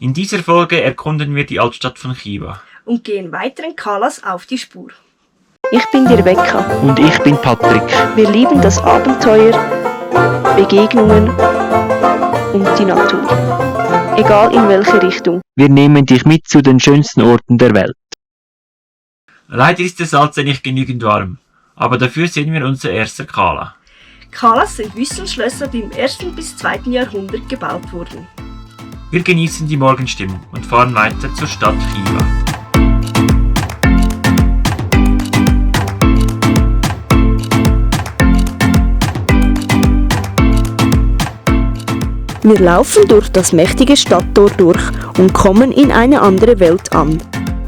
In dieser Folge erkunden wir die Altstadt von Chiva und gehen weiteren Kalas auf die Spur. Ich bin die Rebecca. Und ich bin Patrick. Wir lieben das Abenteuer, Begegnungen und die Natur. Egal in welche Richtung. Wir nehmen dich mit zu den schönsten Orten der Welt. Leider ist der Salzsee nicht genügend warm, aber dafür sehen wir unser erster Kala. Kalas sind Wüstenschlösser, die im 1. bis 2. Jahrhundert gebaut wurden. Wir genießen die Morgenstimmung und fahren weiter zur Stadt Chiva. Wir laufen durch das mächtige Stadttor durch und kommen in eine andere Welt an.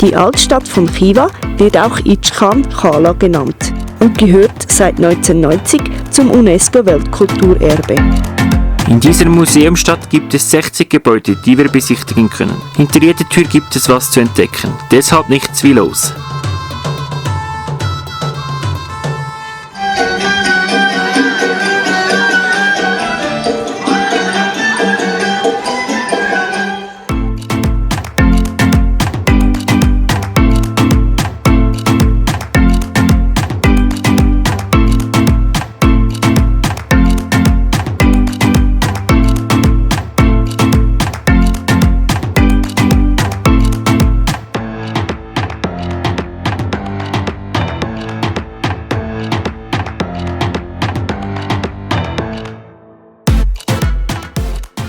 Die Altstadt von Chiva wird auch Ichkan Kala genannt und gehört seit 1990 zum UNESCO-Weltkulturerbe. In dieser Museumsstadt gibt es 60 Gebäude, die wir besichtigen können. Hinter jeder Tür gibt es was zu entdecken, deshalb nichts wie los.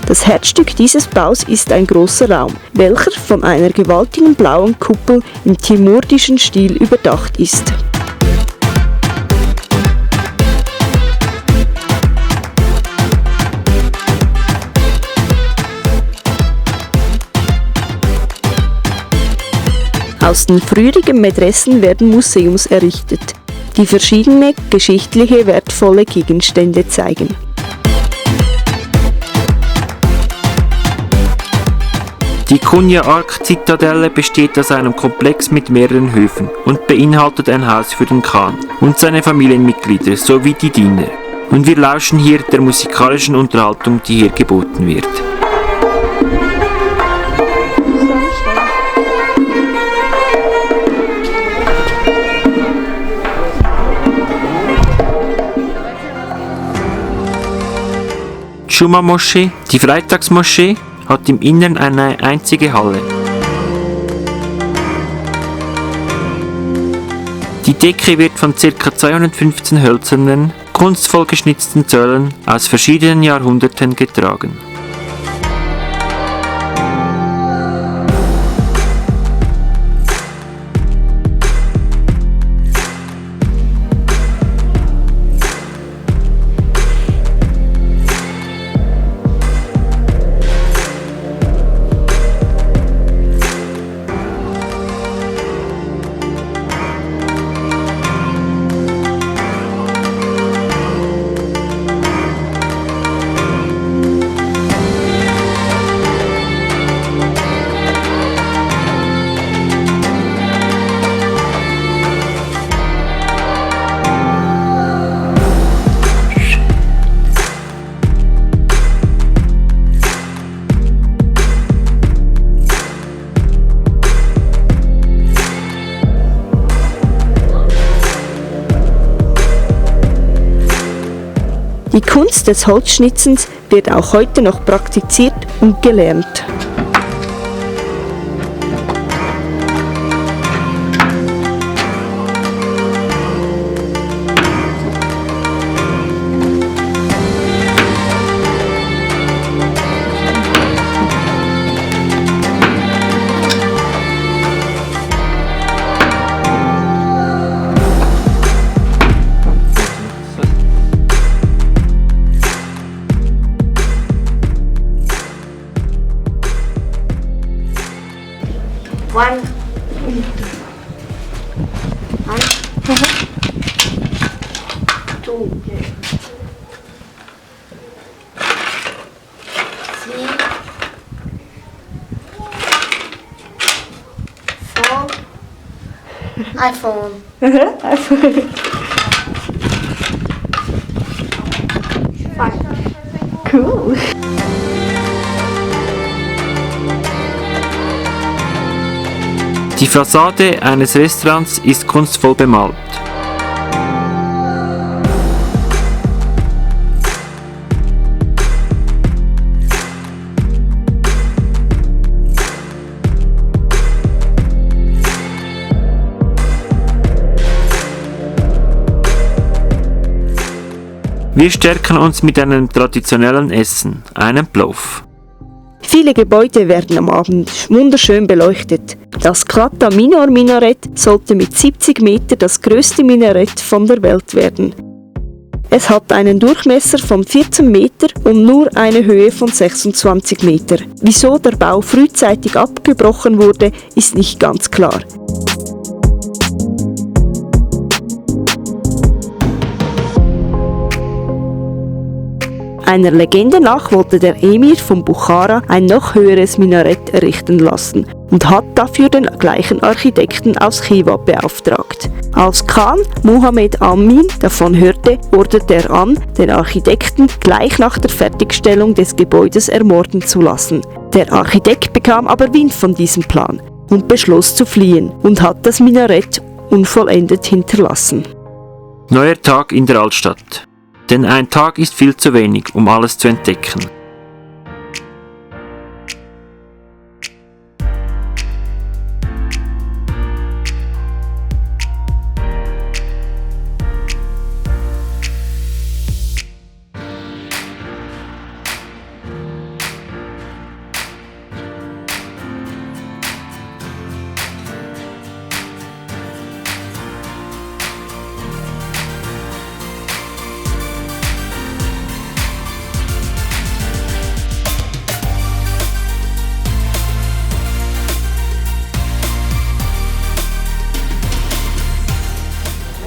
Das Herzstück dieses Baus ist ein großer Raum, welcher von einer gewaltigen blauen Kuppel im timurdischen Stil überdacht ist. Aus den früheren Medressen werden Museums errichtet, die verschiedene geschichtliche wertvolle Gegenstände zeigen. Die Konya Ark Zitadelle besteht aus einem Komplex mit mehreren Höfen und beinhaltet ein Haus für den Khan und seine Familienmitglieder sowie die Diener. Und wir lauschen hier der musikalischen Unterhaltung, die hier geboten wird. Juma-Moschee, die Freitagsmoschee, hat im Innern eine einzige Halle. Die Decke wird von ca. 215 hölzernen, kunstvoll geschnitzten Säulen aus verschiedenen Jahrhunderten getragen. Die Kunst des Holzschnitzens wird auch heute noch praktiziert und gelernt. One. Two. Three. Four. iPhone. Five. Cool. Die Fassade eines Restaurants ist kunstvoll bemalt. Wir stärken uns mit einem traditionellen Essen, einem Plov. Viele Gebäude werden am Abend wunderschön beleuchtet. Das Klata Minor Minarett sollte mit 70 Meter das größte Minarett von der Welt werden. Es hat einen Durchmesser von 14 Meter und nur eine Höhe von 26 Meter. Wieso der Bau frühzeitig abgebrochen wurde, ist nicht ganz klar. Einer Legende nach wollte der Emir von Buchara ein noch höheres Minarett errichten lassen und hat dafür den gleichen Architekten aus Khiva beauftragt. Als Khan Muhammad Amin davon hörte, ordnete er an, den Architekten gleich nach der Fertigstellung des Gebäudes ermorden zu lassen. Der Architekt bekam aber Wind von diesem Plan und beschloss zu fliehen und hat das Minarett unvollendet hinterlassen. Neuer Tag in der Altstadt. Denn ein Tag ist viel zu wenig, um alles zu entdecken.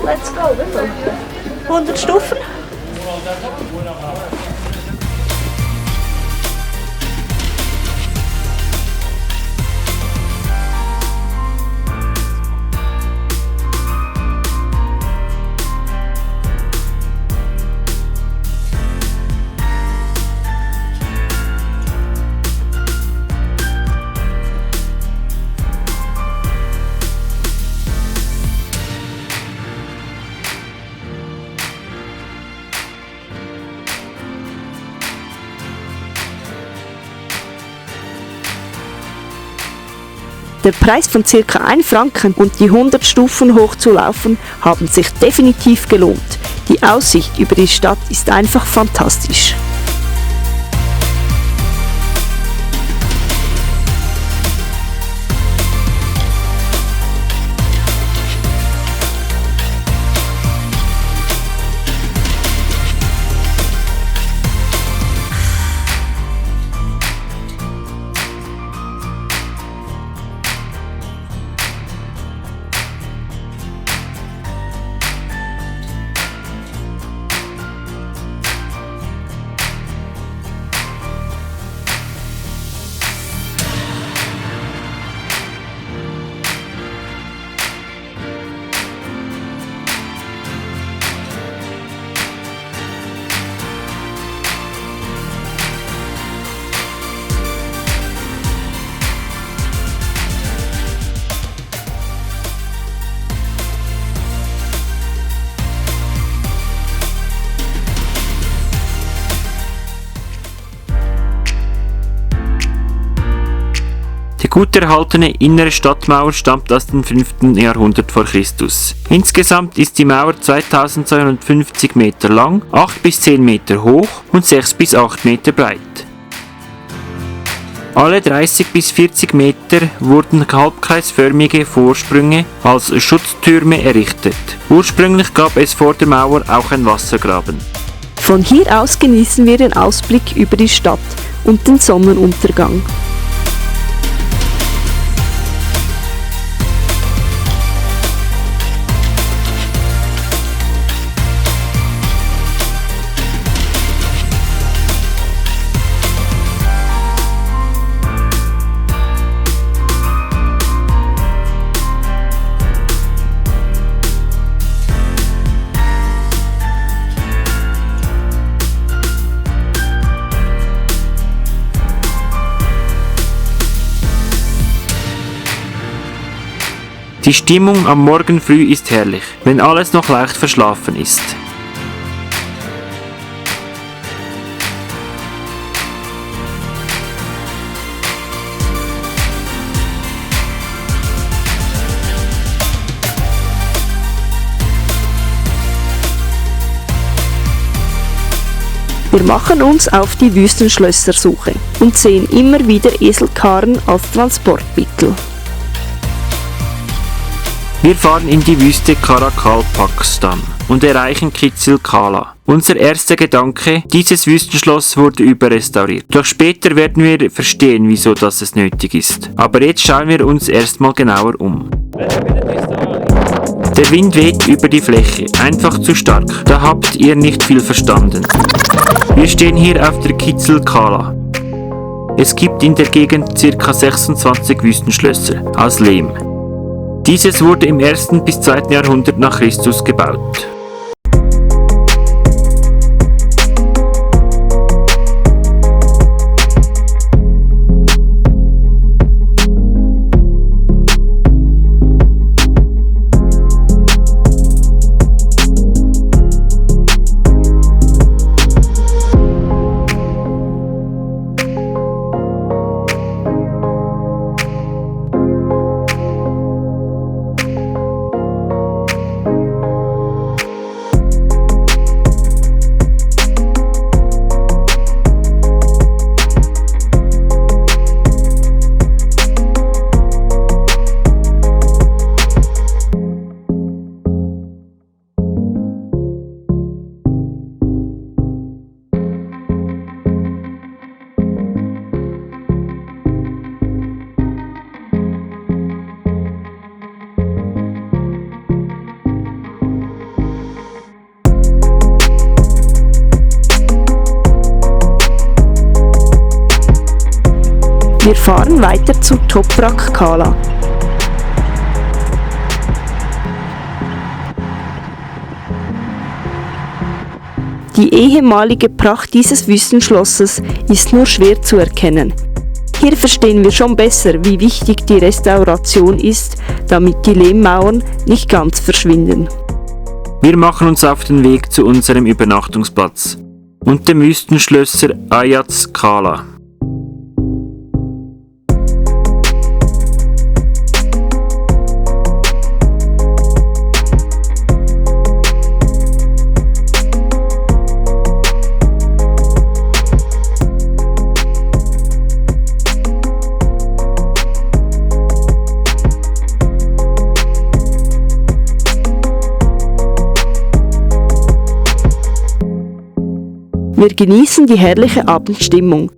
Let's go, wie viel? 100 Stufen? Der Preis von ca. 1 Franken und die 100 Stufen hochzulaufen haben sich definitiv gelohnt. Die Aussicht über die Stadt ist einfach fantastisch. Die gut erhaltene innere Stadtmauer stammt aus dem 5. Jahrhundert vor Christus. Insgesamt ist die Mauer 2250 Meter lang, 8 bis 10 Meter hoch und 6 bis 8 Meter breit. Alle 30 bis 40 Meter wurden halbkreisförmige Vorsprünge als Schutztürme errichtet. Ursprünglich gab es vor der Mauer auch ein Wassergraben. Von hier aus genießen wir den Ausblick über die Stadt und den Sonnenuntergang. Die Stimmung am Morgen früh ist herrlich, wenn alles noch leicht verschlafen ist. Wir machen uns auf die Wüstenschlössersuche und sehen immer wieder Eselkarren als Transportmittel. Wir fahren in die Wüste Karakal, Pakistan und erreichen Kizil Kala. Unser erster Gedanke, dieses Wüstenschloss wurde überrestauriert. Doch später werden wir verstehen, wieso das es nötig ist. Aber jetzt schauen wir uns erstmal genauer um. Der Wind weht über die Fläche, einfach zu stark. Da habt ihr nicht viel verstanden. Wir stehen hier auf der Kizil Kala. Es gibt in der Gegend ca. 26 Wüstenschlösser aus Lehm. Dieses wurde im 1. bis 2. Jahrhundert nach Christus gebaut. Wir fahren weiter zu Toprak Kala. Die ehemalige Pracht dieses Wüstenschlosses ist nur schwer zu erkennen. Hier verstehen wir schon besser, wie wichtig die Restauration ist, damit die Lehmmauern nicht ganz verschwinden. Wir machen uns auf den Weg zu unserem Übernachtungsplatz und dem Wüstenschlösser Ayaz Kala. Wir genießen die herrliche Abendstimmung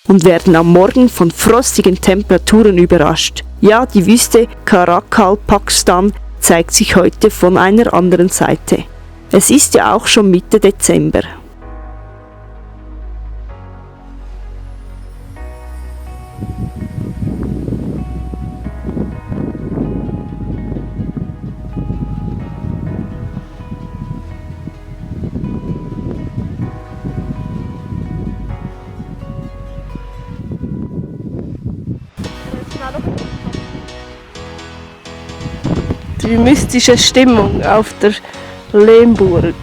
und werden am Morgen von frostigen Temperaturen überrascht. Ja, die Wüste Karakal, Pakistan, zeigt sich heute von einer anderen Seite. Es ist ja auch schon Mitte Dezember. Die mystische Stimmung auf der Lehmburg.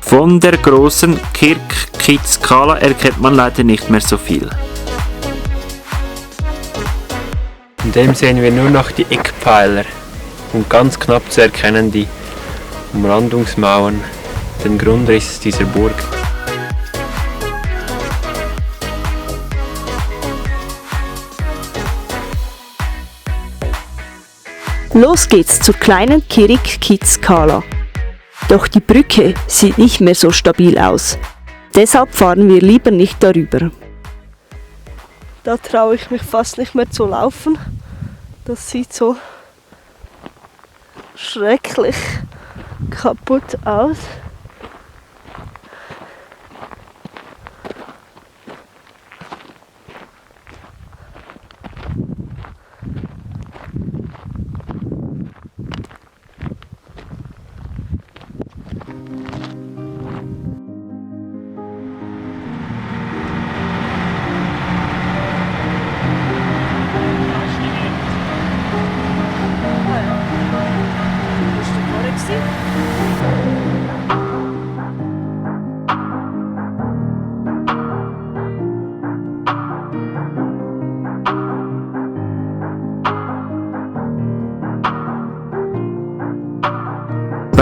Von der großen Kirk Kizil Kala erkennt man leider nicht mehr so viel. In dem sehen wir nur noch die Eckpfeiler und ganz knapp zu erkennen die Umrandungsmauern, den Grundriss dieser Burg. Los geht's zur kleinen Kirk Kizil Kala. Doch die Brücke sieht nicht mehr so stabil aus. Deshalb fahren wir lieber nicht darüber. Da traue ich mich fast nicht mehr zu laufen. Das sieht so schrecklich kaputt aus.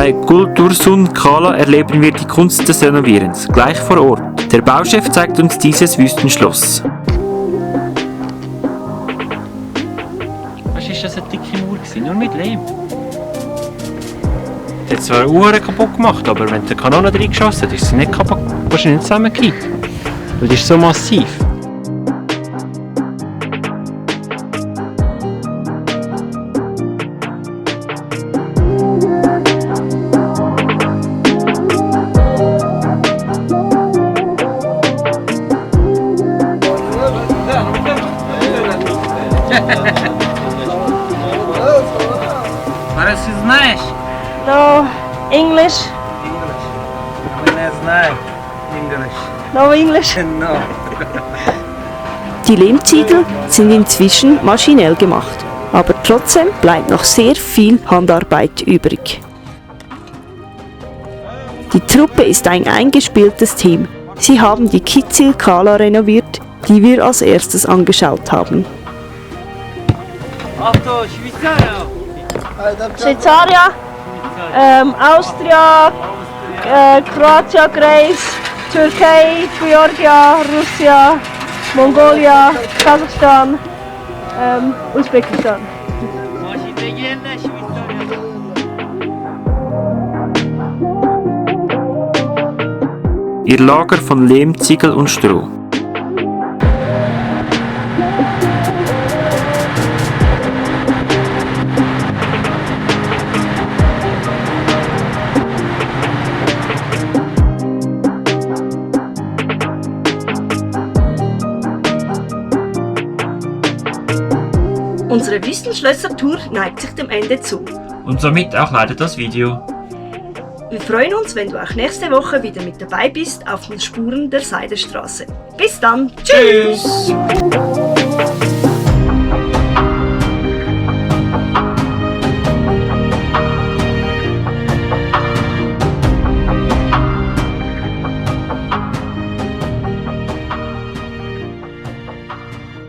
Bei Kultursun Kala erleben wir die Kunst des Renovierens, gleich vor Ort. Der Bauchef zeigt uns dieses Wüstenschloss. Was ist das, eine dicke Mauer gewesen? Nur mit Lehm. Die hat zwar Uhren kaputt gemacht, aber wenn die Kanone reingeschossen hat, ist sie nicht kaputt, wahrscheinlich nicht zusammengekippt. Weil die ist so massiv. Параси знаешь? No English. Не знаю. English. No English. No. Die Lehmziegel sind inzwischen maschinell gemacht, aber trotzdem bleibt noch sehr viel Handarbeit übrig. Die Truppe ist ein eingespieltes Team. Sie haben die Kitzil Kala renoviert, die wir als erstes angeschaut haben. Auto, Schweizer. Schweizaria, Austria, Kroatien, Greece, Türkei, Georgia, Russia, Mongolia, Kasachstan, Usbekistan. Ihr Lager von Lehm, Ziegel und Stroh. Unsere Wüstenschlösser-Tour neigt sich dem Ende zu. Und somit auch leider das Video. Wir freuen uns, wenn du auch nächste Woche wieder mit dabei bist auf den Spuren der Seiderstraße. Bis dann, tschüss!